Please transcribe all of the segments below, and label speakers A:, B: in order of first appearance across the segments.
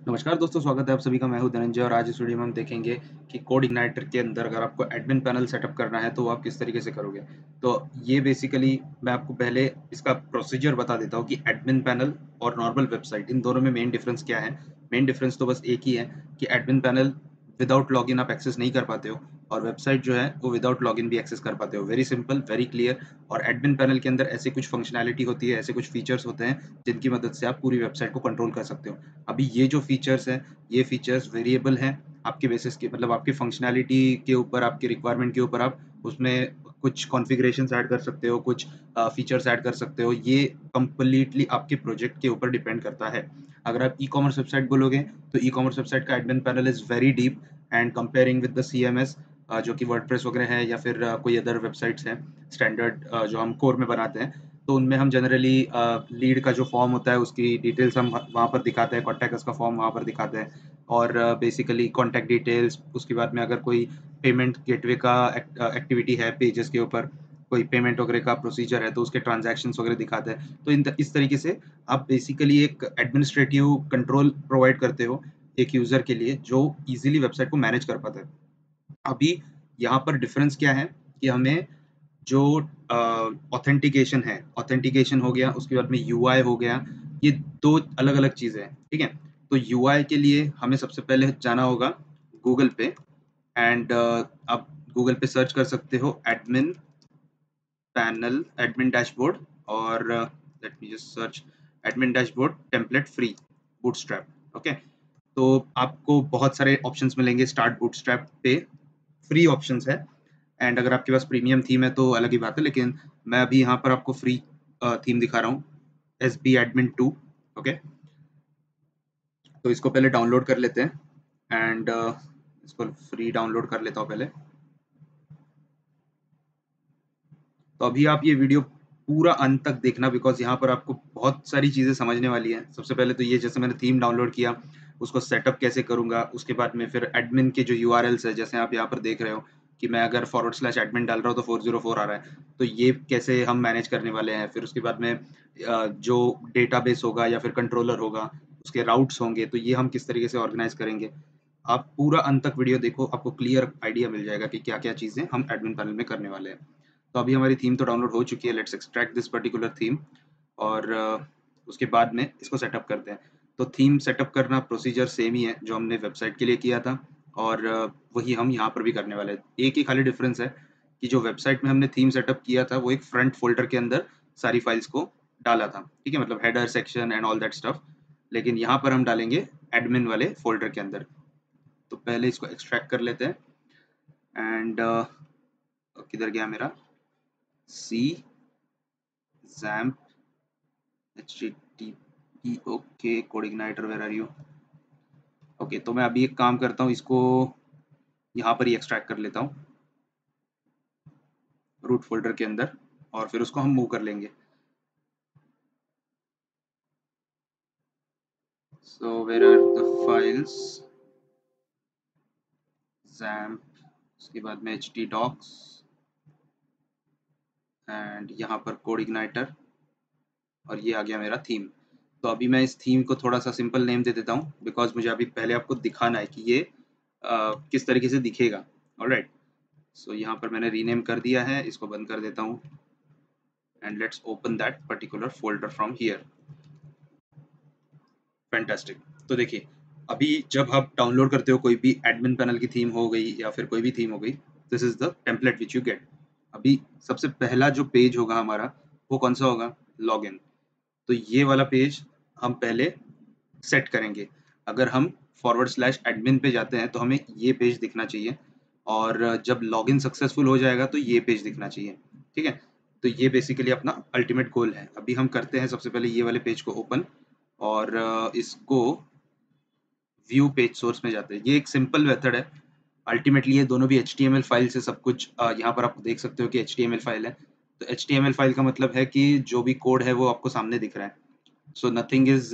A: नमस्कार दोस्तों, स्वागत है आप सभी का। मैं हूं धनंजय और आज इस वीडियो में हम देखेंगे कि कोड इग्नाइटर के अंदर अगर आपको एडमिन पैनल सेटअप करना है तो वो आप किस तरीके से करोगे। तो ये बेसिकली मैं आपको पहले इसका प्रोसीजर बता देता हूँ कि एडमिन पैनल और नॉर्मल वेबसाइट इन दोनों में मेन डिफरेंस क्या है। मेन डिफरेंस तो बस एक ही है कि एडमिन पैनल विदाउट लॉगिन आप एक्सेस नहीं कर पाते हो और वेबसाइट जो है वो विदाउट लॉगिन भी एक्सेस कर पाते हो। Very simple, very clear. और एडमिन पैनल के अंदर ऐसी कुछ फंक्शनैलिटी होती है, ऐसे कुछ फीचर्स होते हैं जिनकी मदद से आप पूरी वेबसाइट को कंट्रोल कर सकते हो। अभी ये जो फीचर्स हैं, ये फीचर्स वेरिएबल हैं आपके बेसिस के, मतलब आपकी फंक्शनैलिटी के ऊपर, आपकी रिक्वायरमेंट के ऊपर आप उसमें कुछ कॉन्फ़िगरेशंस ऐड कर सकते हो, कुछ फीचर्स ऐड कर सकते हो। ये कंप्लीटली आपके प्रोजेक्ट के ऊपर डिपेंड करता है। अगर आप ई-कॉमर्स वेबसाइट बोलोगे, तो ई-कॉमर्स वेबसाइट का admin panel is very deep and comparing with the CMS जो कि वर्डप्रेस वगैरह है या फिर कोई अदर वेबसाइट्स हैं स्टैंडर्ड जो हम कोर में बनाते हैं, तो उनमें हम जनरली लीड का जो फॉर्म होता है उसकी डिटेल्स हम वहाँ पर दिखाते हैं, कॉन्टैक्ट अस का फॉर्म वहाँ पर दिखाते हैं और बेसिकली कॉन्टैक्ट डिटेल्स, उसके बाद में अगर कोई पेमेंट गेटवे का एक्टिविटी है पेजेस के ऊपर, कोई पेमेंट वगैरह का प्रोसीजर है तो उसके ट्रांज़ैक्शंस वगैरह दिखाते हैं। तो इस तरीके से आप बेसिकली एक एडमिनिस्ट्रेटिव कंट्रोल प्रोवाइड करते हो एक यूज़र के लिए जो ईज़िली वेबसाइट को मैनेज कर पाता है। अभी यहाँ पर डिफरेंस क्या है कि हमें जो अ, ऑथेंटिकेशन है, ऑथेंटिकेशन हो गया, उसके बाद में यूआई हो गया, ये 2 अलग-अलग चीज़ें हैं, ठीक है? तो यूआई के लिए हमें सबसे पहले जाना होगा गूगल पे एंड आप गूगल पे सर्च कर सकते हो एडमिन पैनल, एडमिन डैशबोर्ड और late me just search admin dashboard template free bootstrap, okay? तो आपको बहुत सारे ऑप्शंस मिलेंगे स्टार्ट बूटस्ट्रैप पे, फ्री ऑप्शंस है एंड अगर आपके पास प्रीमियम थीम है तो अलग ही बात है, लेकिन मैं अभी यहाँ पर आपको फ्री थीम दिखा रहा हूँ, एसबी एडमिन 2, ओके? तो इसको पहले डाउनलोड कर लेते हैं एंड इसको फ्री डाउनलोड कर लेता हूँ पहले। तो अभी आप ये वीडियो पूरा अंत तक देखना बिकॉज़ यहाँ पर आपको बहुत सारी चीज़ें समझने वाली हैं। सबसे पहले तो ये जैसे मैंने थीम डाउनलोड किया, उसको सेटअप कैसे करूँगा, उसके बाद में फिर एडमिन के जो यूआरएल्स है, जैसे आप यहाँ पर देख रहे हो कि मैं अगर /admin डाल रहा हूँ तो 404 आ रहा है। तो ये कैसे हम मैनेज करने वाले हैं। फिर उसके बाद में जो डेटाबेस होगा या फिर कंट्रोलर होगा, उसके राउट्स होंगे, तो ये हम किस तरीके से ऑर्गेनाइज़ करेंगे। आप पूरा अंत तक वीडियो देखो, आपको क्लियर आइडिया मिल जाएगा कि क्या-क्या चीज़ें हम एडमिन पैनल में करने वाले हैं। तो अभी हमारी थीम तो डाउनलोड हो चुकी है, let's extract this particular theme और उसके बाद में इसको सेटअप करते हैं। तो थीम सेटअप करना प्रोसीजर सेम ही है जो हमने वेबसाइट के लिए किया था और वही हम यहाँ पर भी करने वाले हैं। एक ही खाली डिफरेंस है कि जो वेबसाइट में हमने थीम सेटअप किया था वो एक फ्रंट फ़ोल्डर के अंदर सारी फाइल्स को डाला था, ठीक है? मतलब header, section and all that stuff. लेकिन यहाँ पर हम डालेंगे एडमिन वाले फ़ोल्डर के अंदर। तो पहले इसको एक्सट्रैक्ट कर लेते हैं एंड किधर गया मेरा C XAMPP HTTP okay CodeIgniter where are you. Okay, तो मैं अभी एक काम करता हूँ, इसको यहाँ पर ही एक्सट्रैक्ट कर लेता हूँ रूट फ़ोल्डर के अंदर और फिर उसको हम मूव कर लेंगे। So where are the files, XAMPP, उसके बाद में htdocs एंड यहाँ पर कोड इग्नाइटर और ये आ गया मेरा थीम। तो अभी मैं इस थीम को थोड़ा-सा सिंपल नेम दे देता हूँ बिकॉज़ मुझे अभी पहले आपको दिखाना है कि ये किस तरीके से दिखेगा। ऑलराइट? सो यहाँ पर मैंने रीनेम कर दिया है, इसको बंद कर देता हूँ and let's open that particular folder from here. Fantastic. तो देखिए, अभी जब आप डाउनलोड करते हो कोई भी एडमिन पैनल की थीम हो गई या फिर कोई भी थीम हो गई, this is the template which you get. अभी सबसे पहला जो पेज होगा हमारा, वो कौन-सा होगा? लॉगिन। तो ये वाला पेज हम पहले सेट करेंगे। अगर हम /admin पे जाते हैं तो हमें ये पेज दिखना चाहिए और जब लॉगिन सक्सेसफुल हो जाएगा तो ये पेज दिखना चाहिए, ठीक है? तो ये बेसिकली अपना अल्टीमेट गोल है। अभी हम करते हैं सबसे पहले ये वाले पेज को ओपन और इसको व्यू पेज सोर्स में जाते हैं। ये एक सिंपल मेथड है। अल्टीमेटली ये दोनों भी एचटीएमएल फाइल से सब कुछ यहाँ पर आप देख सकते हो कि एचटीएमएल फाइल है। तो एचटीएमएल फाइल का मतलब है कि जो भी कोड है वो आपको सामने दिख रहा है। So nothing is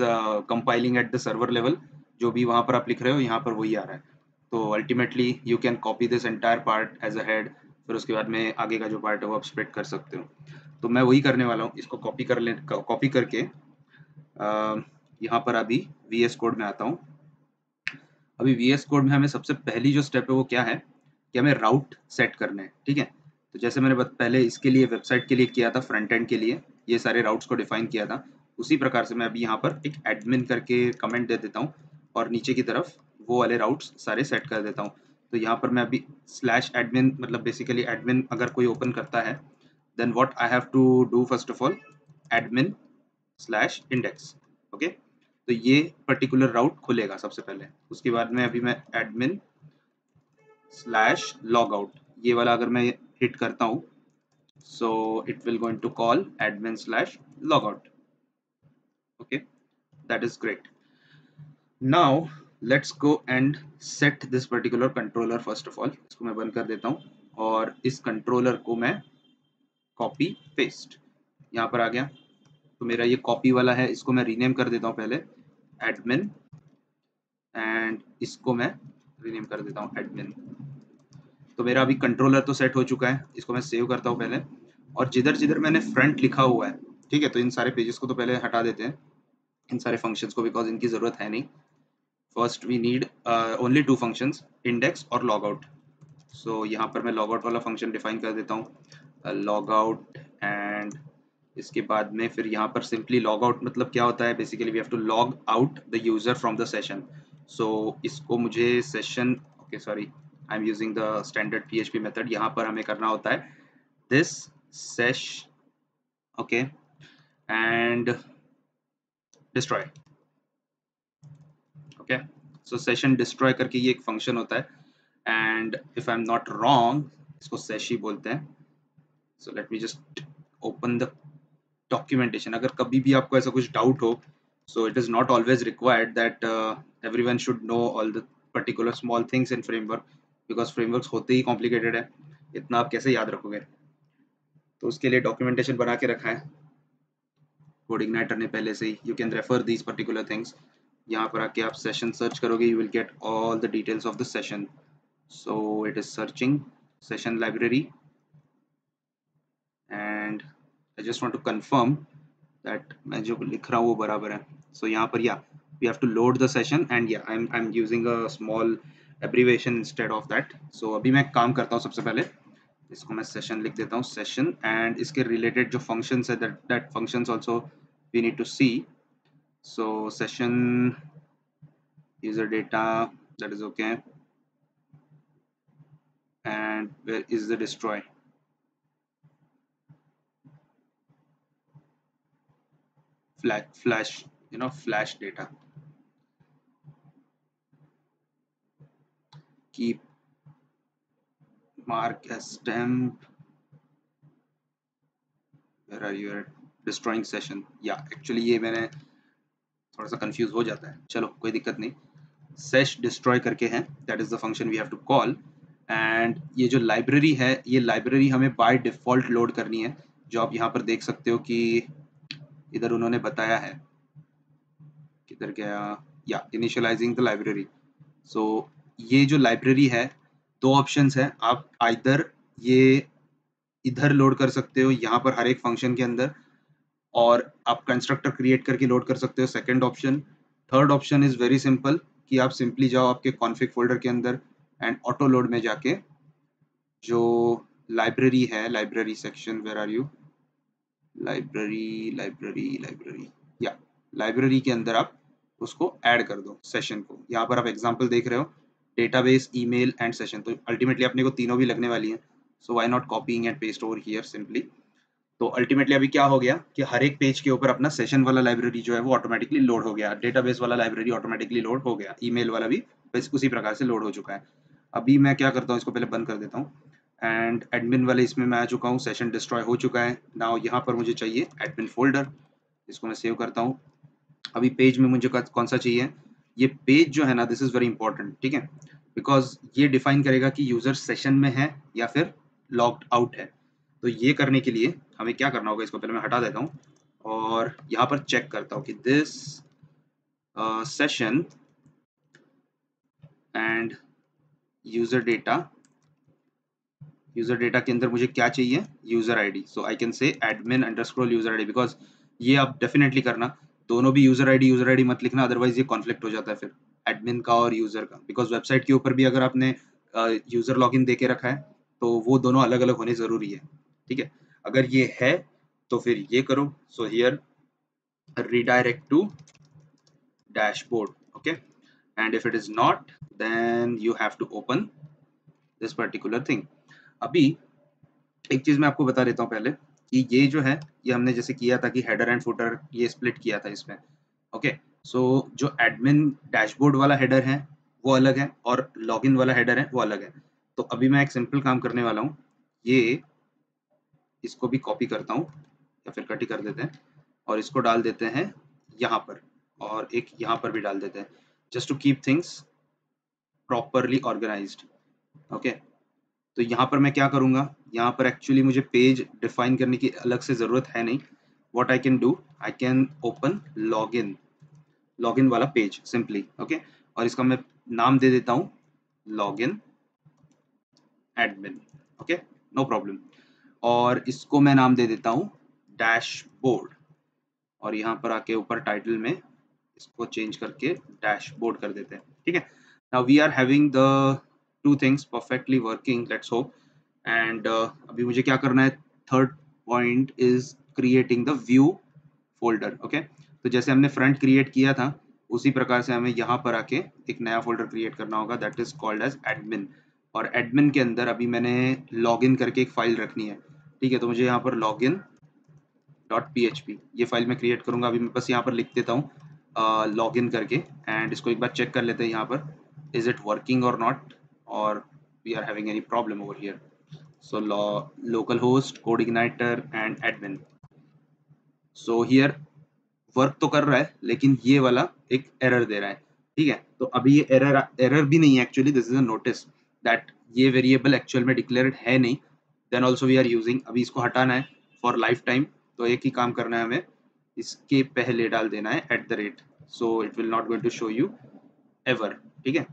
A: compiling at the server level, जो भी वहाँ पर आप लिख रहे हो यहाँ पर वही आ रहा है। तो ultimately you can copy this entire part as a head, फिर उसके बाद में आगे का जो पार्ट है वो आप स्प्रेड कर सकते हो। तो मैं वही करने वाला हूँ, इसको कॉपी करके यहाँ पर अभी वीएस कोड में आता हूँ अभी वीएस कोड में हमें सबसे पहली जो स्टेप है वो क्या है कि हमें राउट सेट करना है, ठीक है। तो जैसे मैंने पहले इसके लिए वेबसाइट के लिए किया था, फ्रंट एंड के लिए ये सारे राउट्स को डिफाइन किया था, उसी प्रकार से मैं अभी यहाँ पर एक एडमिन करके कमेंट दे देता हूँ और नीचे की तरफ वो वाले राउट्स सारे सेट कर देता हूँ। तो यहाँ पर मैं अभी स्लैश एडमिन मतलब बेसिकली एडमिन अगर कोई ओपन करता है then what I have to do first of all admin slash index, okay. तो ये पर्टिकुलर राउट खुलेगा सबसे पहले, उसके बाद में अभी मैं एडमिन स्लैश लॉग आउट ये वाला अगर मैं हिट करता हूँ so it will going to call admin slash logout, okay, that is great. Now let's go and set this particular controller first of all, इसको मैं बंद कर देता हूँ और इस कंट्रोलर को मैं कॉपी पेस्ट यहाँ पर आ गया। तो मेरा ये कॉपी वाला है, इसको मैं रीनेम कर देता हूँ पहले एडमिन एंड इसको मैं रीनेम कर देता हूँ एडमिन। तो मेरा अभी कंट्रोलर तो सेट हो चुका है, इसको मैं सेव करता हूँ पहले। और जिधर जिधर मैंने फ्रंट लिखा हुआ है, ठीक है, तो इन सारे पेजेस को तो पहले हटा देते हैं, इन सारे फंक्शंस को, बिकॉज इनकी ज़रूरत है नहीं। First we need only two functions, index और लॉग आउट। सो यहाँ पर मैं लॉग आउट वाला फंक्शन डिफाइन कर देता हूँ, लॉग आउट एंड इसके बाद में फिर यहाँ पर सिंपली लॉग आउट मतलब क्या होता है, basically we have to log out the user from the session. So इसको मुझे session, okay sorry, I am using the standard PHP method. यहाँ पर हमें करना होता है this sess, okay, and destroy, okay. So session destroy करके ये एक फंक्शन होता है and if I am not wrong इसको सेश ही बोलते हैं। So let me just open the documentation. अगर कभी भी आपको ऐसा कुछ डाउट हो, so it is not always required that everyone should know all the particular small things in framework, because frameworks होते ही कॉम्प्लिकेटेड है, इतना आप कैसे याद रखोगे। तो उसके लिए डॉक्यूमेंटेशन बना के रखा है कोडिग्नाइटर ने पहले से ही। You can refer these particular things. यहाँ पर आके आप सेशन सर्च करोगे, you will get all the details of the session. So it is searching session library and I just want to confirm that मैं जो लिख रहा हूँ वो बराबर है। सो यहाँ पर या we have to load the session and या I am using a small abbreviation instead of that. So अभी मैं काम करता हूँ, सबसे पहले इसको मैं सेशन लिख देता हूँ, सेशन एंड इसके रिलेटेड जो फंक्शंस है that functions also we need to see. So session user data, that is okay, and where is the destroy, flash, you know, flash data, keep mark as temp, where are you at destroying session। या actually ये मैंने थोड़ा सा confuse हो जाता है, चलो कोई दिक्कत नहीं। सेश डिस्ट्रॉय करके है, that is the function we have to call. And ये जो लाइब्रेरी है, ये लाइब्रेरी हमें बाय डिफॉल्ट लोड करनी है, जो आप यहाँ पर देख सकते हो कि इधर उन्होंने बताया है, किधर गया, या इनिशियलाइजिंग द लाइब्रेरी। सो ये जो लाइब्रेरी है, दो ऑप्शंस है, आप आइदर ये इधर लोड कर सकते हो यहाँ पर हर एक फंक्शन के अंदर, और आप कंस्ट्रक्टर क्रिएट करके लोड कर सकते हो, second option. Third option is very simple कि आप सिंपली जाओ आपके कॉन्फ़िग फोल्डर के अंदर एंड ऑटो लोड में जाके जो लाइब्रेरी है, library section, where are you, library या लाइब्रेरी के अंदर आप उसको ऐड कर दो सेशन को। यहाँ पर आप एग्जांपल देख रहे हो, डेटाबेस, ईमेल एंड सेशन, तो अल्टीमेटली अपने को तीनों भी लगने वाली हैं। So why not copying and paste over here simply. तो अल्टीमेटली अभी क्या हो गया कि हर एक पेज के ऊपर अपना सेशन वाला लाइब्रेरी जो है वो ऑटोमेटिकली लोड हो गया, डेटाबेस वाला लाइब्रेरी ऑटोमेटिकली लोड हो गया, ईमेल वाला भी बस उसी प्रकार से लोड हो चुका है। अभी मैं क्या करता हूँ, इसको पहले बंद कर देता हूँ एंड एडमिन वाले इसमें मैं आ चुका हूँ, सेशन डिस्ट्रॉय हो चुका है। नाउ यहाँ पर मुझे चाहिए एडमिन फोल्डर, इसको मैं सेव करता हूँ। अभी पेज में मुझे कौन सा चाहिए, ये पेज जो है ना, दिस इज वेरी इंपॉर्टेंट, ठीक है, बिकॉज ये डिफाइन करेगा कि यूजर सेशन में है या फिर लॉग्ड आउट है। तो ये करने के लिए हमें क्या करना होगा, इसको पहले मैं हटा देता हूँ और यहाँ पर चेक करता हूँ कि this session and user data, user data के अंदर मुझे क्या चाहिए, user ID. So I can say admin underscore user ID, because ये आप डेफिनेटली करना, दोनों भी यूजर आईडी मत लिखना, अदरवाइज ये कॉन्फ्लिक्ट हो जाता है फिर। एडमिन का और यूजर का, बिकॉज वेबसाइट के ऊपर भी अगर आपने यूजर लॉगिन दे के रखा है तो वो दोनों अलग अलग होने जरूरी है। ठीक है, अगर ये है तो फिर ये करो, so here redirect to dashboard, okay, and if it is not then you have to open this particular thing। अभी एक चीज मैं आपको बता देता हूँ पहले कि ये जो है ये हमने जैसे किया था कि हेडर एंड फुटर ये स्प्लिट किया था इसमें। ओके, सो जो एडमिन डैशबोर्ड वाला हेडर है वो अलग है और लॉगिन वाला हेडर है वो अलग है। तो अभी मैं एक सिंपल काम करने वाला हूँ, ये इसको भी कॉपी करता हूँ या फिर कट ही कर देते हैं और इसको डाल देते हैं यहाँ पर और एक यहाँ पर भी डाल देते हैं, just to keep things properly organized. Okay, तो यहाँ पर मैं क्या करूँगा, यहाँ पर एक्चुअली मुझे पेज डिफाइन करने की अलग से ज़रूरत है नहीं। What I can do, I can open login, login वाला पेज सिंपली। ओके, और इसका मैं नाम दे देता हूँ login admin. Okay, no problem, और इसको मैं नाम दे देता हूँ डैशबोर्ड, और यहाँ पर आके ऊपर टाइटल में इसको चेंज करके डैशबोर्ड कर देते हैं। ठीक है, now we are having the two things perfectly working, let's hope. And अभी मुझे क्या करना है, third point is creating the view folder. Okay, तो जैसे हमने फ्रंट क्रिएट किया था उसी प्रकार से हमें यहाँ पर आके एक नया फोल्डर क्रिएट करना होगा, that is called as admin. और एडमिन के अंदर अभी मैंने लॉगिन करके एक फाइल रखनी है। ठीक है, तो मुझे यहाँ पर लॉगिन डॉट php ये फाइल मैं क्रिएट करूंगा। अभी मैं बस यहाँ पर लिख देता हूँ लॉगिन करके, एंड इसको एक बार चेक कर लेते हैं यहाँ पर, is it working or not, or we are having any problem over here. So localhost CodeIgniter and admin, so here work तो कर रहा है लेकिन ये वाला एक एरर दे रहा है। ठीक है, तो अभी ये एरर एरर भी नहीं है actually, this is a notice that ये वेरिएबल एक्चुअल में डिक्लेयर्ड है नहीं, then also we are using. अभी इसको हटाना है फॉर लाइफ टाइम, तो एक ही काम करना है हमें, इसके पहले डाल देना है at the rate, so it will not going to show you ever. ठीक है,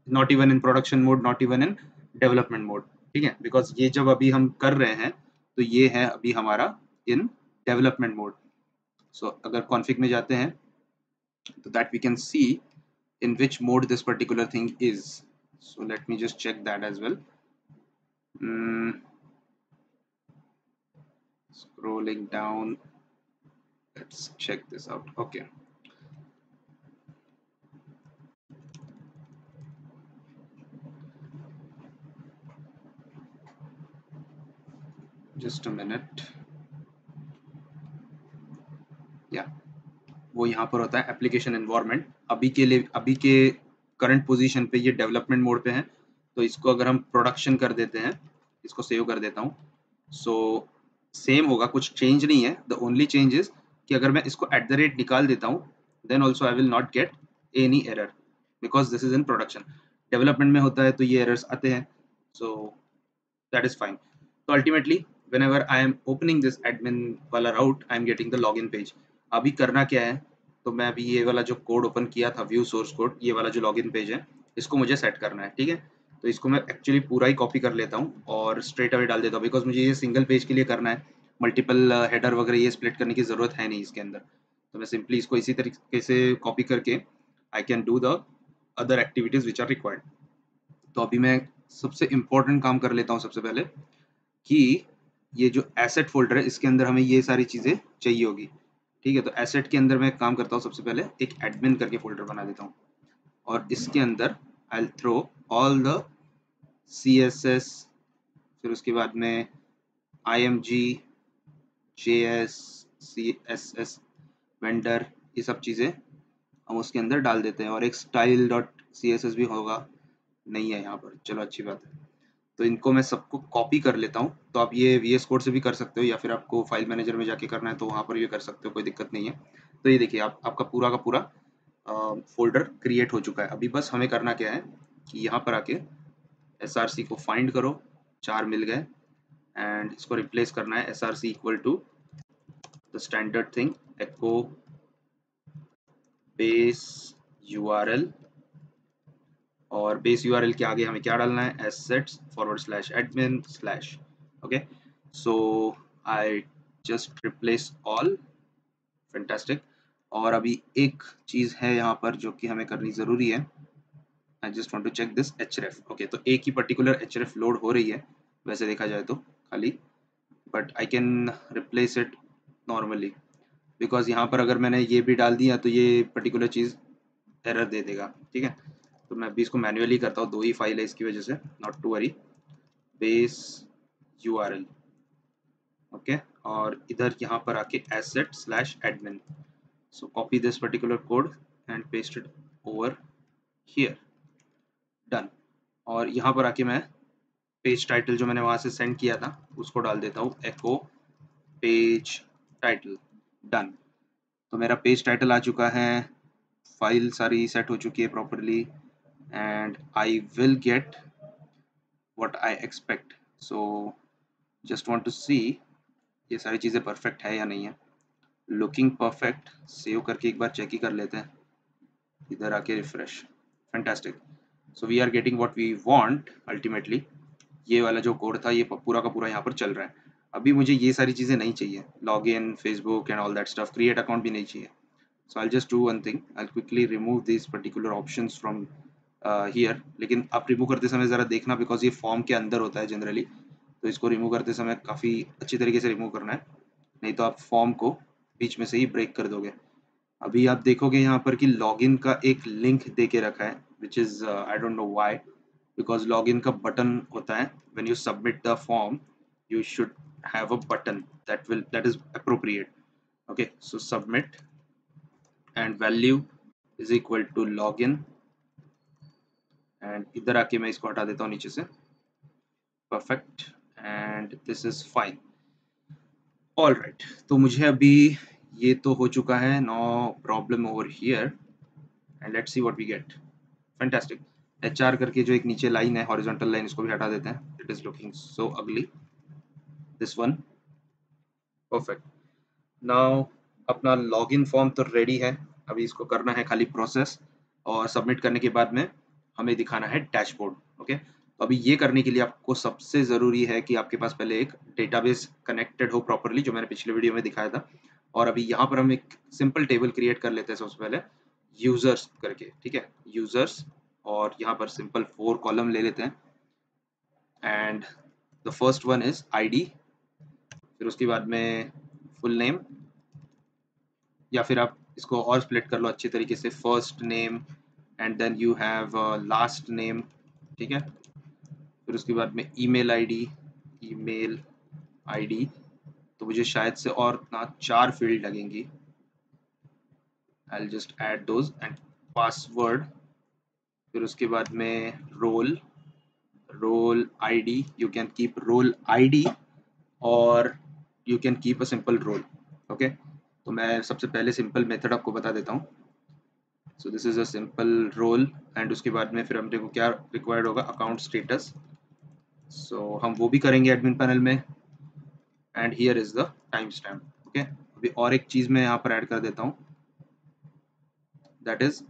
A: not even in production mode, not even in development mode. ठीक है, बिकॉज ये जब अभी हम कर रहे हैं तो ये है अभी हमारा इन डेवलपमेंट मोड। सो अगर कॉन्फ़िग में जाते हैं so that we can see in which mode this particular thing is. So let me just check that as well. Scrolling down, let's check this out. Okay, just a minute. Yeah, वो यहाँ पर होता है application environment. अभी के लिए, अभी के करंट पोजीशन पे ये डेवलपमेंट मोड पे है, तो इसको अगर हम प्रोडक्शन कर देते हैं, इसको सेव कर देता हूँ, सो सेम होगा, कुछ चेंज नहीं है। द ओनली चेंज इज कि अगर मैं इसको एट द रेट निकाल देता हूँ then also I will not get any error, because this is in production. Development में होता है तो ये एरर्स आते हैं, सो दैट इज फाइन। तो ultimately whenever I am opening this admin वाला route, I am getting the login page। अभी करना क्या है, तो मैं अभी ये वाला जो कोड ओपन किया था, व्यू सोर्स कोड, ये वाला जो लॉगिन पेज है इसको मुझे सेट करना है। ठीक है, तो इसको मैं एक्चुअली पूरा ही कॉपी कर लेता हूँ और स्ट्रेट अवे डाल देता हूँ, बिकॉज मुझे ये सिंगल पेज के लिए करना है, मल्टीपल हेडर वगैरह ये स्प्लिट करने की ज़रूरत है नहीं इसके अंदर। तो मैं सिंपली इसको इसी तरीके से कॉपी करके I can do the other activities which are required. तो अभी मैं सबसे इम्पोर्टेंट काम कर लेता हूँ सबसे पहले, कि ये जो एसेट फोल्डर है इसके अंदर हमें ये सारी चीज़ें चाहिए होगी। ठीक है, तो एसेट के अंदर मैं काम करता हूँ, सबसे पहले एक एडमिन करके फोल्डर बना देता हूँ और इसके अंदर I will throw all the CSS, फिर उसके बाद में IMG, JS, CSS वेंडर, ये सब चीज़ें हम उसके अंदर डाल देते हैं, और एक स्टाइल डॉट CSS भी होगा, नहीं है यहाँ पर, चलो अच्छी बात है। तो इनको मैं सबको कॉपी कर लेता हूँ। तो आप ये VS कोड से भी कर सकते हो या फिर आपको फाइल मैनेजर में जाके करना है तो वहाँ पर भी कर सकते हो, कोई दिक्कत नहीं है। तो ये देखिए आपका पूरा का पूरा फोल्डर क्रिएट हो चुका है। अभी बस हमें करना क्या है कि यहाँ पर आके SRC को फाइंड करो, 4 मिल गए, एंड इसको रिप्लेस करना है SRC equal to the standard thing echo base URL, और बेस URL के आगे हमें क्या डालना है, assets/admin/। Okay, so I just replace all, fantastic. और अभी एक चीज़ है यहाँ पर जो कि हमें करनी ज़रूरी है, I just want to check this href। Okay, तो एक ही पर्टिकुलर href लोड हो रही है वैसे देखा जाए तो खाली, but I can replace it normally because यहाँ पर अगर मैंने ये भी डाल दिया तो ये पर्टिकुलर चीज़ एरर दे देगा। ठीक है, तो मैं अभी इसको मैन्युअली करता हूँ, 2 ही फाइल है इसकी वजह से, not to worry. Base URL, okay, और इधर यहाँ पर आके asset/admin, so copy this particular code and paste it over here, done। और यहाँ पर आके मैं पेज टाइटल जो मैंने वहाँ से सेंड किया था उसको डाल देता हूँ, echo पेज टाइटल, डन। तो मेरा पेज टाइटल आ चुका है, फाइल सारी सेट हो चुकी है properly, and I will get what I expect. So just want to see ये सारी चीज़ें परफेक्ट है या नहीं है। लुकिंग परफेक्ट, सेव करके एक बार चेक ही कर लेते हैं, इधर आके refresh, fantastic. So we are getting what we want ultimately. ये वाला जो कोड था ये पूरा का पूरा यहाँ पर चल रहा है। अभी मुझे ये सारी चीज़ें नहीं चाहिए, log in Facebook and all that stuff, create account भी नहीं चाहिए। So I just do one thing, I quickly remove this particular options from here. लेकिन आप रिमूव करते समय ज़रा देखना बिकॉज ये फॉर्म के अंदर होता है जनरली, तो इसको रिमूव करते समय काफ़ी अच्छी तरीके से रिमूव करना है, नहीं तो आप फॉर्म को बीच में से ही ब्रेक कर दोगे। अभी आप देखोगे यहाँ पर कि लॉगिन का एक लिंक दे के रखा है, which is I don't know why, because login का बटन होता है when you submit the form, you should have a button that is appropriate। okay, so submit and value is equal to login, and इधर आके मैं इसको हटा देता हूँ नीचे से, perfect, and this is fine। all right, तो मुझे अभी ये तो हो चुका है, no problem over here, and let's see what we get। fantastic। HR करके जो एक नीचे लाइन है, हॉरिजॉन्टल लाइन, इसको भी हटा देते हैं, it is looking so ugly, this one, perfect। Now अपना लॉगिन फॉर्म तो रेडी है, अभी इसको करना है खाली प्रोसेस, और सबमिट करने के बाद में हमें दिखाना है डैशबोर्ड। ओके, तो अभी ये करने के लिए आपको सबसे ज़रूरी है कि आपके पास पहले एक डेटाबेस कनेक्टेड हो प्रॉपरली, जो मैंने पिछले वीडियो में दिखाया था। और अभी यहाँ पर हम एक सिंपल टेबल क्रिएट कर लेते हैं सबसे पहले, यूज़र्स करके। ठीक है, यूज़र्स, और यहाँ पर सिंपल 4 कॉलम ले लेते हैं, and the first one is ID, फिर उसके बाद में फुल नेम, या फिर आप इसको और स्प्लिट कर लो अच्छी तरीके से, first name and then you have last name. ठीक है, फिर उसके बाद में ईमेल आईडी, तो मुझे शायद से और ना 4 फील्ड लगेंगी, I will just add those, and password, फिर उसके बाद में role ID, you can keep role ID और you can keep a simple role. Okay, तो मैं सबसे पहले सिंपल मेथड आपको बता देता हूँ। So this is a simple role, and उसके बाद में फिर हमने को क्या रिक्वायर्ड होगा, अकाउंट स्टेटस, सो हम वो भी करेंगे एडमिन पैनल में, and here is the time stamp. Okay, अभी और एक चीज़ मैं यहाँ पर ऐड कर देता हूँ, that is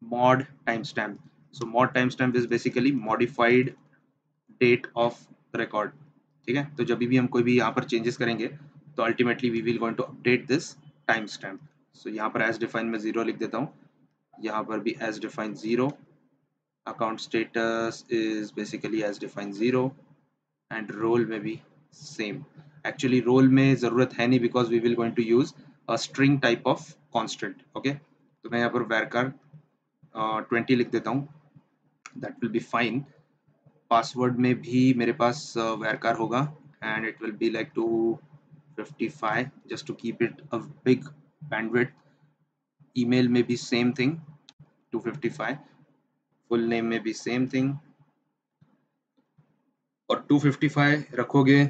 A: mod timestamp। so mod timestamp is basically modified date of record। ठीक है, तो जब भी हम कोई भी यहाँ पर चेंजेस करेंगे तो ultimately we will going to update this time stamp. So यहाँ पर एज डिफाइन में 0 लिख देता हूँ, यहाँ पर भी as define 0, account status is basically as define 0, and role में भी सेम। एक्चुअली रोल में ज़रूरत है नहीं because we will going to use a string type of constant. Okay, तो मैं यहाँ पर varchar 20 लिख देता हूँ, that will be fine. Password में भी मेरे पास varchar होगा, and it will be like 255 just to keep it a big bandwidth. Email में भी सेम थिंग 255, फुल नेम में भी सेम थिंग, और 255 रखोगे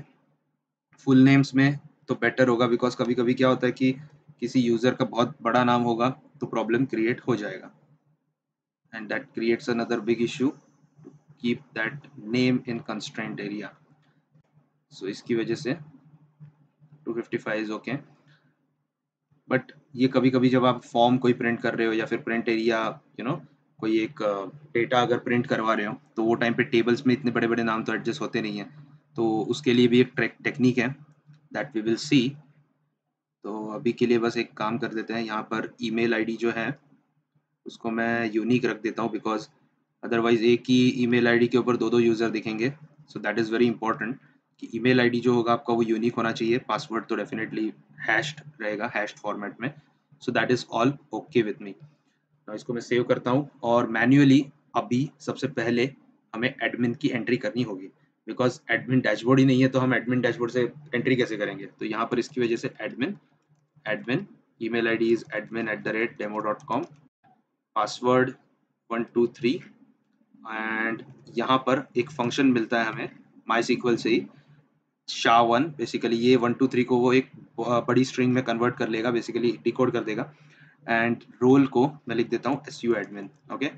A: फुल नेम्स में तो बेटर होगा, बिकॉज कभी कभी क्या होता है कि किसी यूज़र का बहुत बड़ा नाम होगा तो प्रॉब्लम क्रिएट हो जाएगा, and that creates another big issue, keep that name in constraint area. So इसकी वजह से 255 इज ओके। बट ये कभी कभी जब आप फॉर्म कोई प्रिंट कर रहे हो या फिर प्रिंट एरिया कोई एक डेटा अगर प्रिंट करवा रहे हो तो वो टाइम पे टेबल्स में इतने बड़े बड़े नाम तो एडजस्ट होते नहीं हैं, तो उसके लिए भी एक टेक्निक है दैट वी विल सी। तो अभी के लिए बस एक काम कर देते हैं, यहाँ पर ईमेल आईडी जो है उसको मैं यूनिक रख देता हूँ, बिकॉज अदरवाइज एक ही ईमेल आईडी के ऊपर दो यूज़र दिखेंगे। So that is very important कि ईमेल आईडी जो होगा आपका वो यूनिक होना चाहिए, पासवर्ड तो डेफिनेटली हैश्ड रहेगा, हैश्ड फॉर्मेट में। So that is all okay with me. इसको मैं सेव करता हूँ और मैन्युअली अभी सबसे पहले हमें एडमिन की एंट्री करनी होगी, बिकॉज एडमिन डैशबोर्ड ही नहीं है तो हम एडमिन डैशबोर्ड से एंट्री कैसे करेंगे। तो यहाँ पर इसकी वजह से admin admin email ID is admin@demo.com, password 123 and यहाँ पर एक फंक्शन मिलता है हमें MySQL से ही, SHA-1। बेसिकली ये 123 को वो एक बड़ी स्ट्रिंग में कन्वर्ट कर लेगा, बेसिकली डिकोड कर देगा। एंड रोल को मैं लिख देता हूँ SU admin. Okay,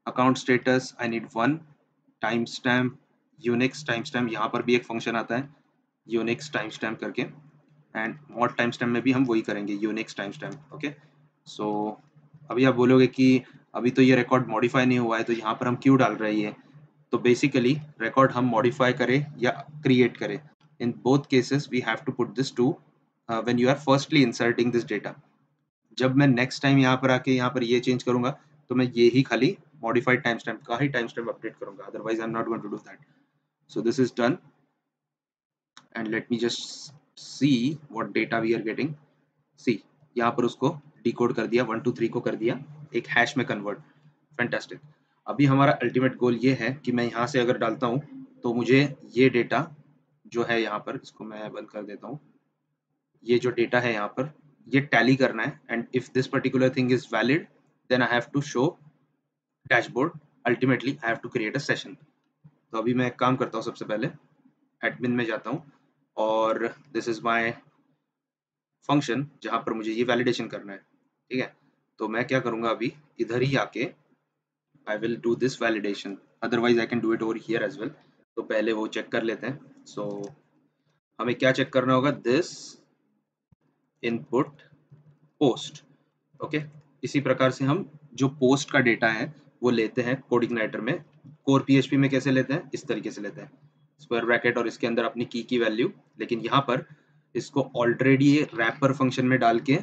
A: account status I need 1, time stamp Unix time stamp, यहाँ पर भी एक फंक्शन आता है यूनिक्स टाइम स्टैम्प करके, एंड मॉड टाइम स्टैम्प में भी हम वही करेंगे यूनिक्स टाइम स्टैम्प। ओके, सो अभी आप बोलोगे कि अभी तो ये रिकॉर्ड मॉडिफाई नहीं हुआ है तो यहाँ पर हम क्यों डाल रहे हैं। तो बेसिकली रिकॉर्ड हम मॉडिफाई करें या क्रिएट करें, in both cases we have to put this to when you are firstly inserting this data. जब मैं नेक्स्ट टाइम यहाँ पर आके यहाँ पर ये चेंज करूंगा तो मैं ये ही खाली मॉडिफाइड टाइम स्टैम्प का ही टाइम स्टैम्प अपडेट करूंगा, otherwise I am not going to do that. So this is done and let me just see what data we are getting. See, यहाँ पर उसको डिकोड कर दिया, 123 को कर दिया एक हैश में कन्वर्ट। फैंटास्टिक। अभी हमारा अल्टीमेट गोल ये है कि मैं यहाँ से अगर डालता हूँ तो मुझे ये डेटा जो है यहाँ पर, इसको मैं बंद कर देता हूँ, ये जो डेटा है यहाँ पर ये टैली करना है, and if this particular thing is valid then I have to show dashboard, ultimately I have to create a session. तो अभी मैं एक काम करता हूँ, सबसे पहले एडमिन में जाता हूँ और दिस इज माय फंक्शन जहाँ पर मुझे ये वैलिडेशन करना है। ठीक है, तो मैं क्या करूँगा, अभी इधर ही आके I will do this validation, otherwise I can do it over here as well. तो पहले वो चेक कर लेते हैं। सो हमें क्या चेक करना होगा, दिस इनपुट पोस्ट। ओके, इसी प्रकार से हम जो पोस्ट का डेटा है वो लेते हैं कोड इग्नाइटर में। कोर पीएचपी में कैसे लेते हैं, इस तरीके से लेते हैं, स्क्वायर ब्रैकेट और इसके अंदर अपनी की वैल्यू। लेकिन यहाँ पर इसको ऑलरेडी रैपर फंक्शन में डाल के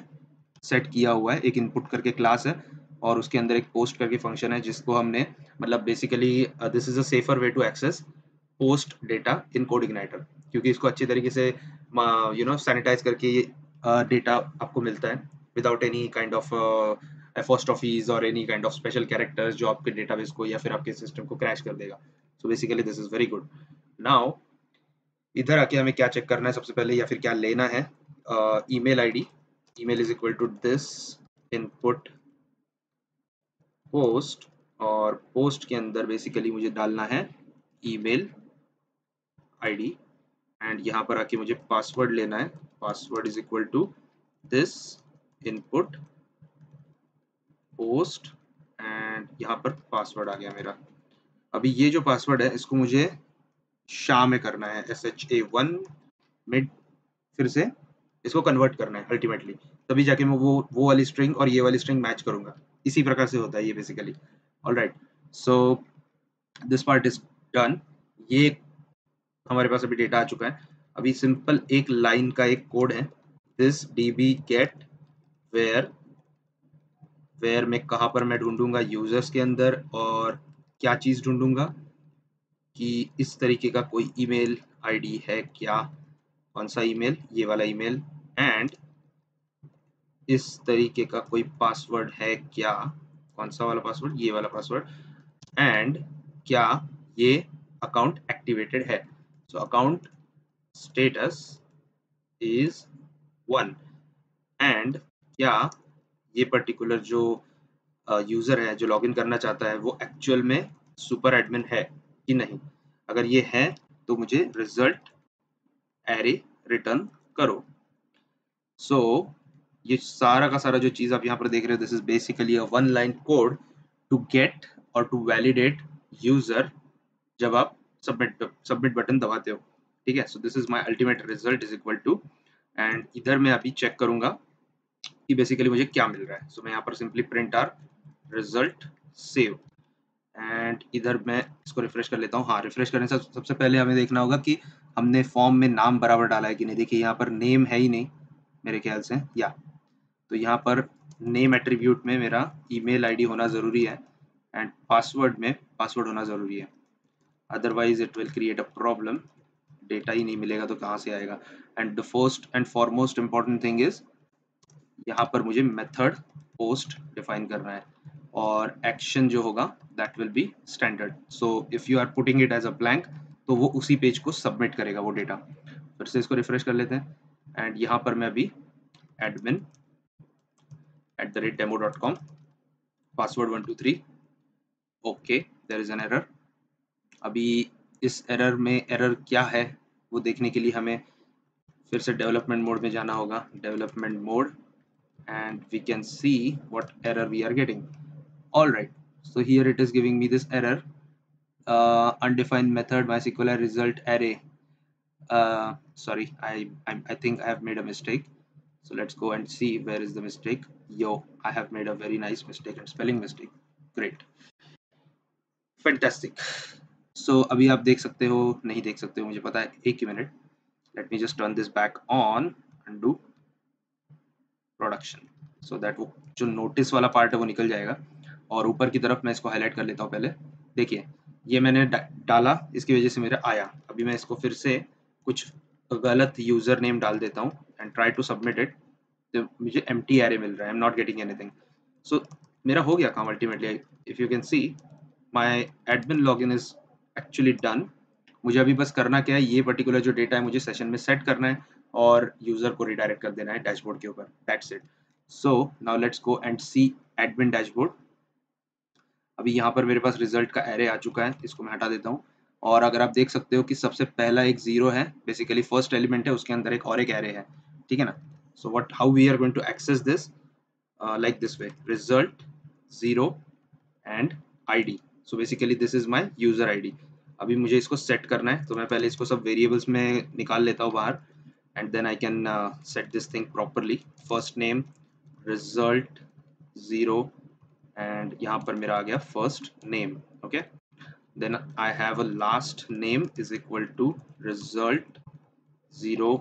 A: सेट किया हुआ है, एक इनपुट करके क्लास है और उसके अंदर एक पोस्ट करके फंक्शन है जिसको हमने, मतलब basically this is a safer way to access post data in CodeIgniter, क्योंकि इसको अच्छे तरीके से सैनिटाइज करके ये डेटा आपको मिलता है without any kind of apostrophes और any kind of special characters जो आपके डेटाबेस को या फिर आपके सिस्टम को क्रैश कर देगा। So basically this is very good. Now इधर आके हमें क्या चेक करना है सबसे पहले, या फिर क्या लेना है, email ID. Email is equal to this input post, और पोस्ट के अंदर बेसिकली मुझे डालना है ईमेल आईडी, एंड यहाँ पर आके मुझे पासवर्ड लेना है। Password is equal to this input post, and यहाँ पर पासवर्ड आ गया मेरा। अभी ये जो पासवर्ड है इसको मुझे शाह में करना है, SHA1 मिड, फिर से इसको कन्वर्ट करना है अल्टीमेटली, तभी जाके मैं वो वाली स्ट्रिंग और ये वाली स्ट्रिंग मैच करूंगा। इसी प्रकार से होता है ये basically. Alright, so this part is done. ये हमारे पास अभी डेटा आ चुका है। अभी सिंपल एक लाइन का एक कोड है, this db get where, where में कहाँ पर मैं ढूंढूंगा यूजर्स के अंदर, और क्या चीज ढूंढूंगा कि इस तरीके का कोई ईमेल आईडी है क्या, कौन सा ईमेल, ये वाला ईमेल, एंड इस तरीके का कोई पासवर्ड है क्या, कौन सा वाला पासवर्ड, ये वाला पासवर्ड, एंड क्या ये अकाउंट एक्टिवेटेड है। So account status is 1, and क्या ये पर्टिकुलर जो यूजर है जो लॉगिन करना चाहता है वो एक्चुअल में सुपर एडमिन है कि नहीं। अगर ये है तो मुझे रिजल्ट एरे रिटर्न करो। सो ये सारा का सारा जो चीज आप यहाँ पर देख रहे हो, this is basically a one line code to get और टू वैलिडेट यूजर जब आप सबमिट बटन दबाते हो। ठीक है, so this is my ultimate result is equal to, and इधर मैं अभी चेक करूंगा कि बेसिकली मुझे क्या मिल रहा है। सो मैं यहाँ पर simply print r result save, and इधर मैं इसको रिफ्रेश कर लेता हूँ। हाँ, रिफ्रेश करने से सबसे पहले हमें देखना होगा कि हमने फॉर्म में नाम बराबर डाला है कि नहीं। देखिए यहाँ पर नेम है ही नहीं मेरे ख्याल से, या तो यहाँ पर नेम एट्रीब्यूट में मेरा ईमेल आईडी होना ज़रूरी है, एंड पासवर्ड में पासवर्ड होना ज़रूरी है, otherwise it will create a problem. Data ही नहीं मिलेगा तो कहाँ से आएगा। And the first and foremost important thing is यहाँ पर मुझे मेथड पोस्ट डिफाइन करना है और एक्शन जो होगा that will be standard. So if you are putting it as a blank तो वो उसी पेज को सबमिट करेगा वो डेटा। फिर से इसको रिफ्रेश कर लेते हैं एंड यहाँ पर मैं अभी admin@demo.com password 123 okay there is an error. अभी इस एरर में एरर क्या है वो देखने के लिए हमें फिर से डेवलपमेंट मोड में जाना होगा, development mode, and we can see what error we are getting. All right, so here it is giving me this error, undefined method MySQL result array. Sorry, I think I have made a mistake. So let's go and see where is the mistake. Yo, I have made a very nice mistake and spelling mistake. Great, fantastic. So अभी आप देख सकते हो, नहीं देख सकते हो मुझे पता है, एक ही minute. Let me just turn this back on and do production so that वो जो नोटिस वाला पार्ट है वो निकल जाएगा। और ऊपर की तरफ मैं इसको हाईलाइट कर लेता हूँ पहले। देखिए ये मैंने डाला, इसकी वजह से मेरा आया। अभी मैं इसको फिर से कुछ गलत यूजर नेम डाल देता हूँ and try to submit it, तो मुझे एम्प्टी एरे मिल रहा है, I am not getting anything. So मेरा हो गया काम ultimately. If you can see my admin login is actually done. मुझे अभी बस करना क्या है, ये पर्टिकुलर जो डेटा है मुझे सेशन में सेट करना है और यूजर को रिडायरेक्ट कर देना है डैशबोर्ड के ऊपर, that's it. So now let's go and see admin dashboard. अभी यहाँ पर मेरे पास रिजल्ट का एरे आ चुका है, इसको मैं हटा देता हूँ। और अगर आप देख सकते हो कि सबसे पहला एक जीरो है, बेसिकली फर्स्ट एलिमेंट है, उसके अंदर एक और एक एरे है, ठीक है ना। So what how we are going to access this, like this way, result 0 and id. so basically this is my user id. अभी मुझे इसको सेट करना है, तो मैं पहले इसको सब वेरिएबल्स में निकाल लेता हूँ बाहर and then I can set this thing properly. First name result 0 and यहाँ पर मेरा आ गया first name, okay. Then I have a last name is equal to result 0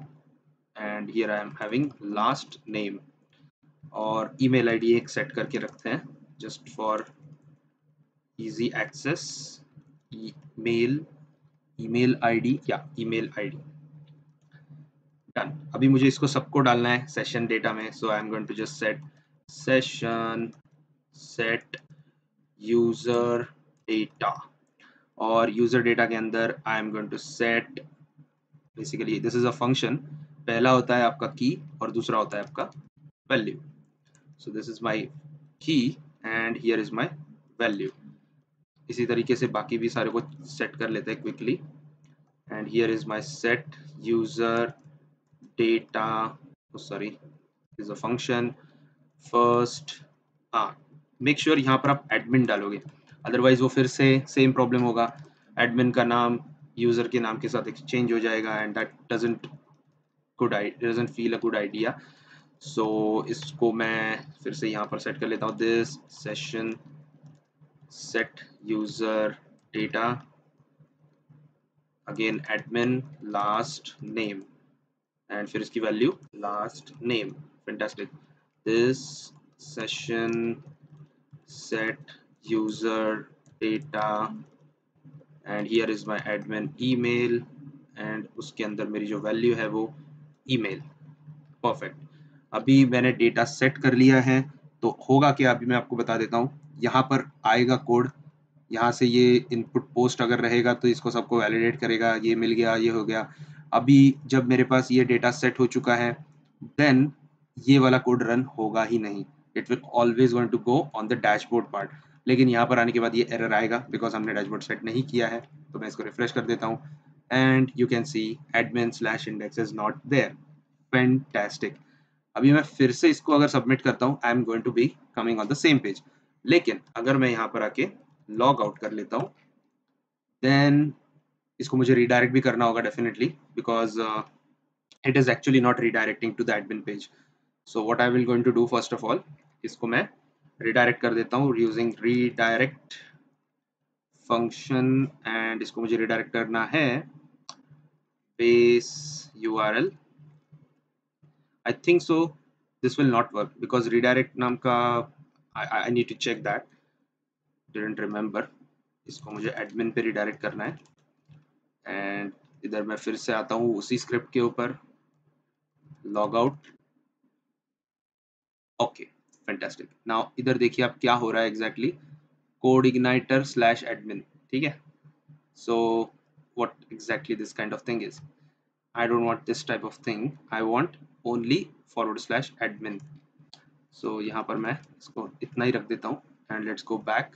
A: and here I am having last name. और email ID एक set करके रखते हैं just for easy access, email ID या ईमेल आईडी। डन। अभी मुझे इसको सबको डालना है सेशन डेटा में, सो I am going to just set session set user data. और यूजर डेटा के अंदर I am going to set, basically this is a function. पहला होता है आपका की और दूसरा होता है आपका value. So this is my key and here is my value. इसी तरीके से बाकी भी सारे को सेट कर लेते हैं quickly. And here is my set user data, sorry is a function first. हाँ, मेक श्योर यहाँ पर आप एडमिन डालोगे, अदरवाइज वो फिर से सेम प्रॉब्लम होगा, एडमिन का नाम यूजर के नाम के साथ एक्सचेंज हो जाएगा and that doesn't feel a good idea. So इसको मैं फिर से यहाँ पर सेट कर लेता हूँ, this session set user data, again admin last name and फिर इसकी value last name। fantastic, this session set user data and here is my admin email and उसके अंदर मेरी जो वैल्यू है वो email। परफेक्ट। अभी मैंने डेटा सेट कर लिया है, तो होगा क्या अभी मैं आपको बता देता हूँ। यहाँ पर आएगा कोड, यहाँ से ये इनपुट पोस्ट अगर रहेगा तो इसको सबको वैलिडेट करेगा, ये मिल गया, ये हो गया। अभी जब मेरे पास ये डेटा सेट हो चुका है देन ये वाला कोड रन होगा ही नहीं, it will always going to go on the dashboard part. लेकिन यहाँ पर आने के बाद ये एरर आएगा बिकॉज हमने डैशबोर्ड सेट नहीं किया है। तो मैं इसको रिफ्रेश कर देता हूँ and you can see admin/index is not there. Fantastic. अभी मैं फिर से इसको अगर सबमिट करता हूँ I am going to be coming on the same page. लेकिन अगर मैं यहाँ पर आके लॉग आउट कर लेता हूँ देन इसको मुझे रिडायरेक्ट भी करना होगा definitely because it is actually not redirecting to the admin page. So what I will going to do, first of all इसको मैं रिडायरेक्ट कर देता हूँ यूजिंग रिडायरेक्ट फंक्शन एंड इसको मुझे रिडायरेक्ट करना है base URL। I think so this will not work because redirect नाम का I need to check that। Didn't remember, इसको मुझे एडमिन पे रिडायरेक्ट करना है। एंड इधर मैं फिर से आता हूँ उसी स्क्रिप्ट के ऊपर, log out. Okay, fantastic. Now इधर देखिए आप क्या हो रहा है exactly, code igniter slash admin, ठीक है। So what exactly this kind of thing is, I don't want this type of thing, I want only /admin। so यहाँ पर मैं इसको इतना ही रख देता हूँ and let's go back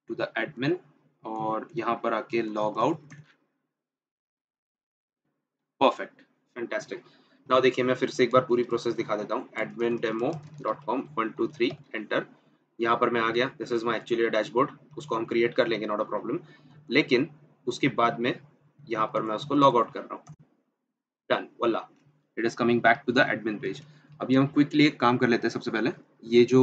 A: to the admin और यहाँ पर आके log out. Perfect, fantastic. Now देखिए मैं फिर से एक बार पूरी प्रोसेस दिखा देता हूँ, admin-demo.com 123 एंटर। यहाँ पर मैं आ गया, this is my actually dashboard, उसको हम क्रिएट कर लेंगे, नॉट अ प्रॉब्लम। लेकिन उसके बाद में यहाँ पर मैं उसको लॉग आउट कर रहा हूँ, done, voila, it is coming back to the admin page. अभी हम क्विकली एक काम कर लेते हैं। सबसे पहले ये जो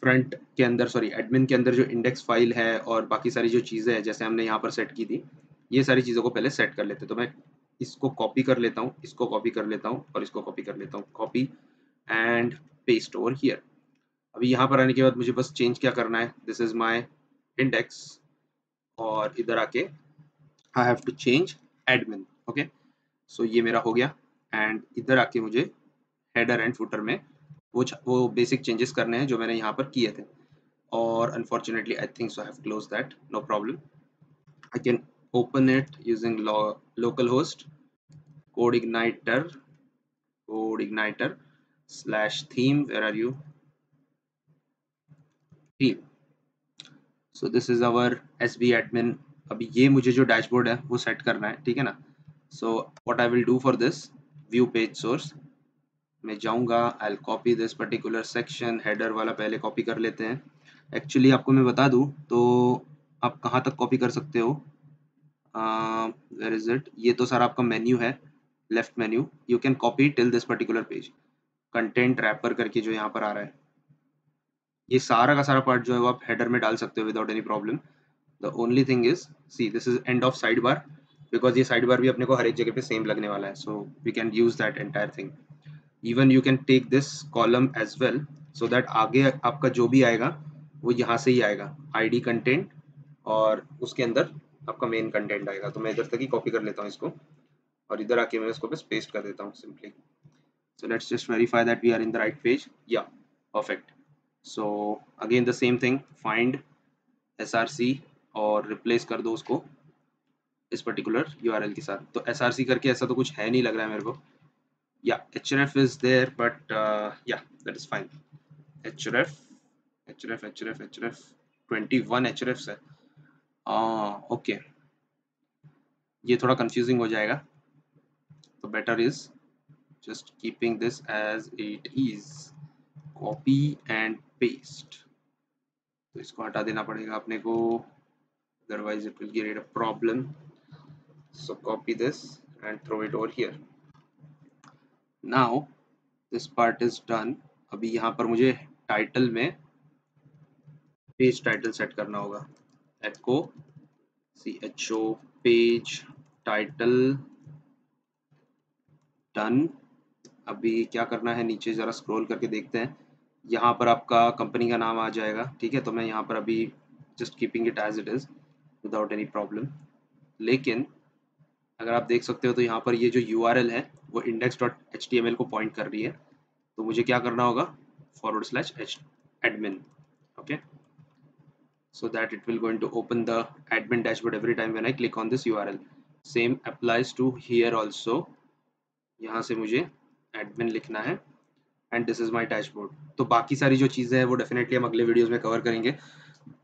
A: फ्रंट के अंदर, सॉरी एडमिन के अंदर जो इंडेक्स फाइल है और बाकी सारी जो चीज़ें हैं जैसे हमने यहाँ पर सेट की थी, ये सारी चीज़ों को पहले सेट कर लेते हैं। तो मैं इसको कॉपी कर लेता हूँ, इसको कॉपी कर लेता हूँ और इसको कॉपी कर लेता हूँ, copy and paste over here. अभी यहाँ पर आने के बाद मुझे बस चेंज क्या करना है, दिस इज माई इंडेक्स और इधर आके I have to change admin. Okay, so ये मेरा हो गया एंड इधर आके मुझे हेडर एंड फुटर में वो बेसिक चेंजेस करने हैं जो मैंने यहाँ पर किए थे। और unfortunately I think so I have close that, no problem, I can open it using localhost CodeIgniter slash theme, where are you, theme. So this is our SB admin. अभी ये मुझे जो dashboard है वो set करना है, ठीक है ना। So what I will do for this, view page source में जाऊंगा, I copy this particular section, header वाला पहले कॉपी कर लेते हैं। एक्चुअली आपको मैं बता दूं तो आप कहाँ तक कॉपी कर सकते हो, वेयर इज इट, ये तो सारा आपका मेन्यू है, left menu, you can copy till this particular page, content wrapper करके जो यहाँ पर आ रहा है, ये सारा का सारा पार्ट जो है वो आप हेडर में डाल सकते हो without any problem. The only thing is, see this is end of side bar, because ये साइड बार भी अपने को हर एक जगह पे सेम लगने वाला है, so we can use that entire thing. Even you can take this column as well, so that आगे आपका जो भी आएगा वो यहाँ से ही आएगा, आईडी कंटेंट और उसके अंदर आपका मेन कंटेंट आएगा। तो मैं इधर तक ही कॉपी कर लेता हूँ इसको और इधर आके मैं इसको बस पेस्ट कर देता हूँ simply. So let's just verify that we are in the right page, या perfect. So again the same thing, find src और रिप्लेस कर दो उसको इस पर्टिकुलर यूआरएल के साथ। तो src करके ऐसा तो कुछ है नहीं लग रहा है मेरे को, या href is there but yeah, that is fine। href 21 hrefs है, ओके, ये थोड़ा कंफ्यूजिंग हो जाएगा, तो better is just keeping this as it is, copy and paste. तो इसको हटा देना पड़ेगा अपने को, otherwise it will create a problem, so copy this and throw it over here। now this part is done। अभी यहाँ पर मुझे टाइटल में पेज टाइटल सेट करना होगा, echo cho page title, done. अभी क्या करना है, नीचे ज़रा स्क्रॉल करके देखते हैं, यहाँ पर आपका कंपनी का नाम आ जाएगा, ठीक है। तो मैं यहाँ पर अभी just keeping it as it is without any problem. लेकिन अगर आप देख सकते हो तो यहाँ पर ये जो यूआरएल है वो index.html को पॉइंट कर रही है, तो मुझे क्या करना होगा, /admin, okay, so that it will going to open the admin dashboard every time when I click on this URL। same applies to here also, यहाँ से मुझे admin लिखना है and this is my dashboard. तो बाकी सारी जो चीज़ें हैं वो डेफिनेटली हम अगले वीडियोस में कवर करेंगे,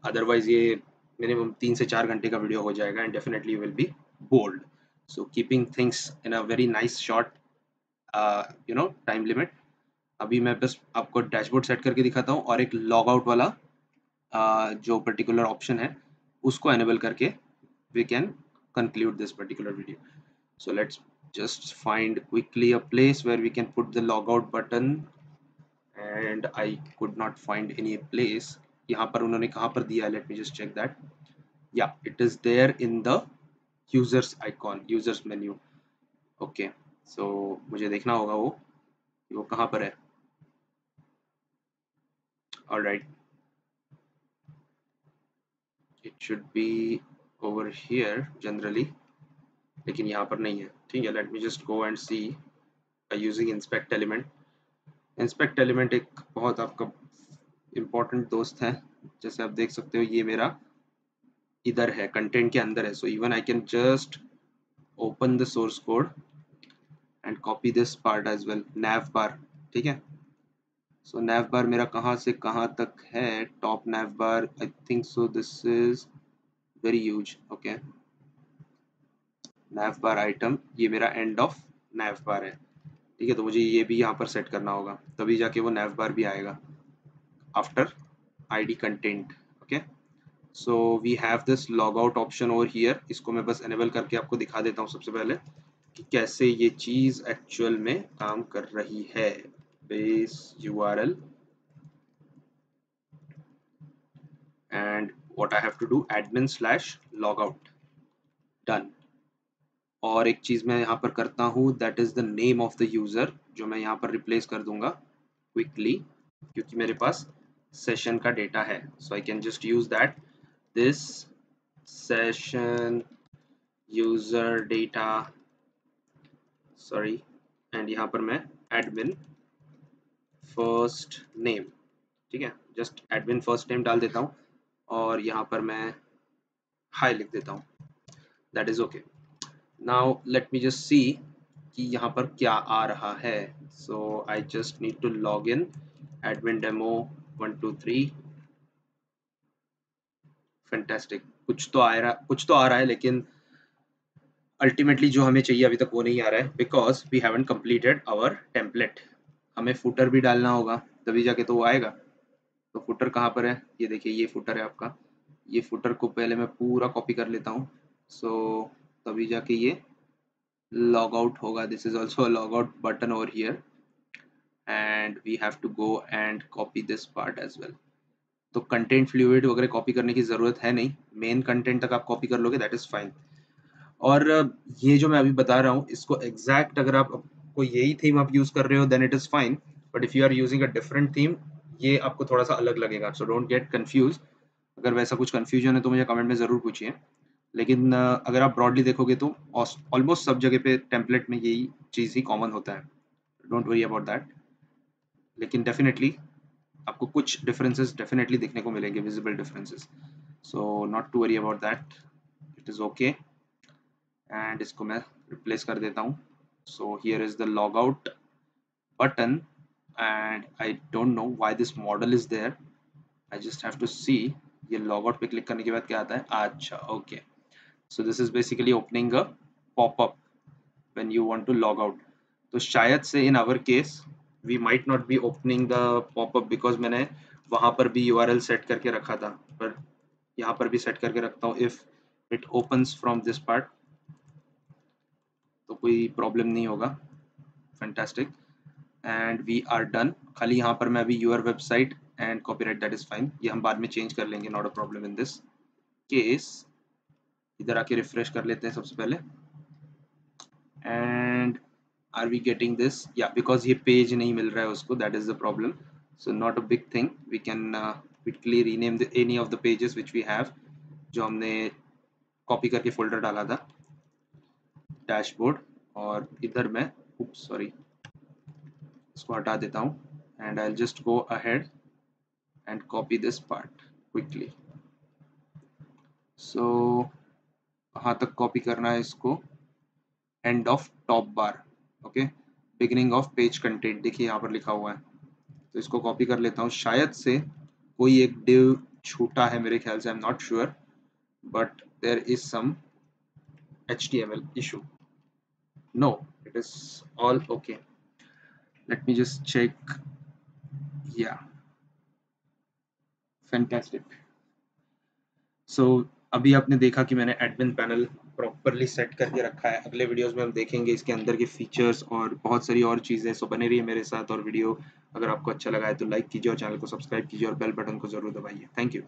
A: अदरवाइज ये मिनिमम 3 से 4 घंटे का वीडियो हो जाएगा and definitely you will be bold. So keeping things in a very nice short time limit. अभी मैं बस आपको डैशबोर्ड सेट करके दिखाता हूँ और एक लॉग आउट वाला जो पर्टिकुलर ऑप्शन है उसको एनेबल करके we can conclude this particular video। So let's just find quickly a place where we can put the logout button and I could not find any place। यहाँ पर उन्होंने कहाँ पर दिया, let me just check that, yeah it is there in the users icon, users menu। okay, so मुझे देखना होगा वो कहाँ पर है। alright, it should be over here generally, लेकिन यहाँ पर नहीं है। ठीक है, let me just go and see using inspect element. Inspect element एक बहुत आपका इम्पोर्टेंट दोस्त है। जैसे आप देख सकते हो ये मेरा इधर है, कंटेंट के अंदर है। So even I can just open the source code and copy this part as well, nav bar. ठीक है, सो nav बार मेरा कहाँ से कहाँ तक है, top nav bar, I think so this is very huge. Okay, nav bar item, ये मेरा एंड ऑफ nav बार है। ठीक है, तो मुझे ये भी यहाँ पर सेट करना होगा, तभी जाके वो nav बार भी आएगा after id content. Okay, so we have this log out option over here. इसको मैं बस एनेबल करके आपको दिखा देता हूँ सबसे पहले कि कैसे ये चीज एक्चुअल में काम कर रही है। Base URL and what I have to do, admin/logout, done। और एक चीज मैं यहाँ पर करता हूँ, that is the name of the user, जो मैं यहाँ पर रिप्लेस कर दूंगा क्विकली, क्योंकि मेरे पास सेशन का डेटा है। So I can just use that, this session user data, sorry, and यहाँ पर मैं एडमिन फर्स्ट नेम, ठीक है, जस्ट एडमिन फर्स्ट नेम डाल देता हूँ और यहाँ पर मैं हाई लिख देता हूँ, that is okay. Now let me just see कि यहाँ पर क्या आ रहा है। So I just need to log in admin demo 123। Fantastic, कुछ तो आ रहा है, लेकिन अल्टीमेटली जो हमें चाहिए अभी तक वो नहीं आ रहा है, because we haven't completed our template. हमें फुटर भी डालना होगा, तभी जाके तो वो आएगा। तो फुटर कहाँ पर है, ये देखिए, ये फुटर है आपका। ये फुटर को पहले मैं पूरा कॉपी कर लेता हूँ, सो तभी जाके ये लॉग आउट होगा। This is also log out button over here and we have to go and copy this part as well. तो कंटेंट फ्लूइड वगैरह कॉपी करने की ज़रूरत है नहीं, मेन कंटेंट तक आप कॉपी कर लोगे, दैट इज़ फाइन। और ये जो मैं अभी बता रहा हूँ, इसको एग्जैक्ट अगर आप कोई यही थीम आप यूज़ कर रहे हो then it is fine, but if you are using a different theme, ये आपको थोड़ा सा अलग लगेगा। So don't get confuse. अगर वैसा कुछ कंफ्यूजन है तो मुझे कमेंट में ज़रूर पूछिए, लेकिन अगर आप ब्रॉडली देखोगे तो ऑलमोस्ट सब जगह पे टेम्पलेट में यही चीज़ ही कॉमन होता है, डोंट वरी अबाउट दैट। लेकिन डेफिनेटली आपको कुछ डिफरेंसेस डेफिनेटली देखने को मिलेंगे, visible differences, so not to worry about that, it is okay. And इसको मैं रिप्लेस कर देता हूँ। So here is the log out button and I don't know why this model is there, I just have to see. ये log out पे click करने के बाद क्या आता है, अच्छा okay, so this is basically opening a popup when you want to log out. तो शायद से in our case we might not be opening the popup, because मैंने वहाँ पर भी URL सेट करके रखा था, पर यहाँ पर भी सेट करके रखता हूँ। If it opens from this part तो कोई प्रॉब्लम नहीं होगा। Fantastic, and we are done. खाली यहाँ पर मैं अभी your website and copyright, that is fine, ये हम बाद में चेंज कर लेंगे, not a problem in this case. इधर आके रिफ्रेश कर लेते हैं सबसे पहले, and are we getting this, या बिकॉज ये पेज नहीं मिल रहा है उसको, that is the problem. So not a big thing, we can quickly rename any of the pages which we have, जो हमने कॉपी करके फोल्डर डाला था, डैशबोर्ड। और इधर मैं सॉरी, इसको हटा देता हूँ and I just go ahead and copy this part quickly. So कहाँ तक कॉपी करना है इसको, end of top bar, okay, beginning of page content, देखिए यहाँ पर लिखा हुआ है। तो इसको कॉपी कर लेता हूँ, शायद से कोई एक डिव छूटा है मेरे ख्याल से, I am not sure, but there is some HTML issue. No, it is all okay. Let me just check. Yeah, fantastic. सो अभी आपने देखा कि मैंने एडमिन पैनल प्रॉपरली सेट करके रखा है। अगले वीडियोस में हम देखेंगे इसके अंदर के फीचर्स और बहुत सारी और चीज़ें। सो बने रहिए मेरे साथ, और वीडियो अगर आपको अच्छा लगा है तो लाइक कीजिए और चैनल को सब्सक्राइब कीजिए और बेल बटन को जरूर दबाइए। Thank you.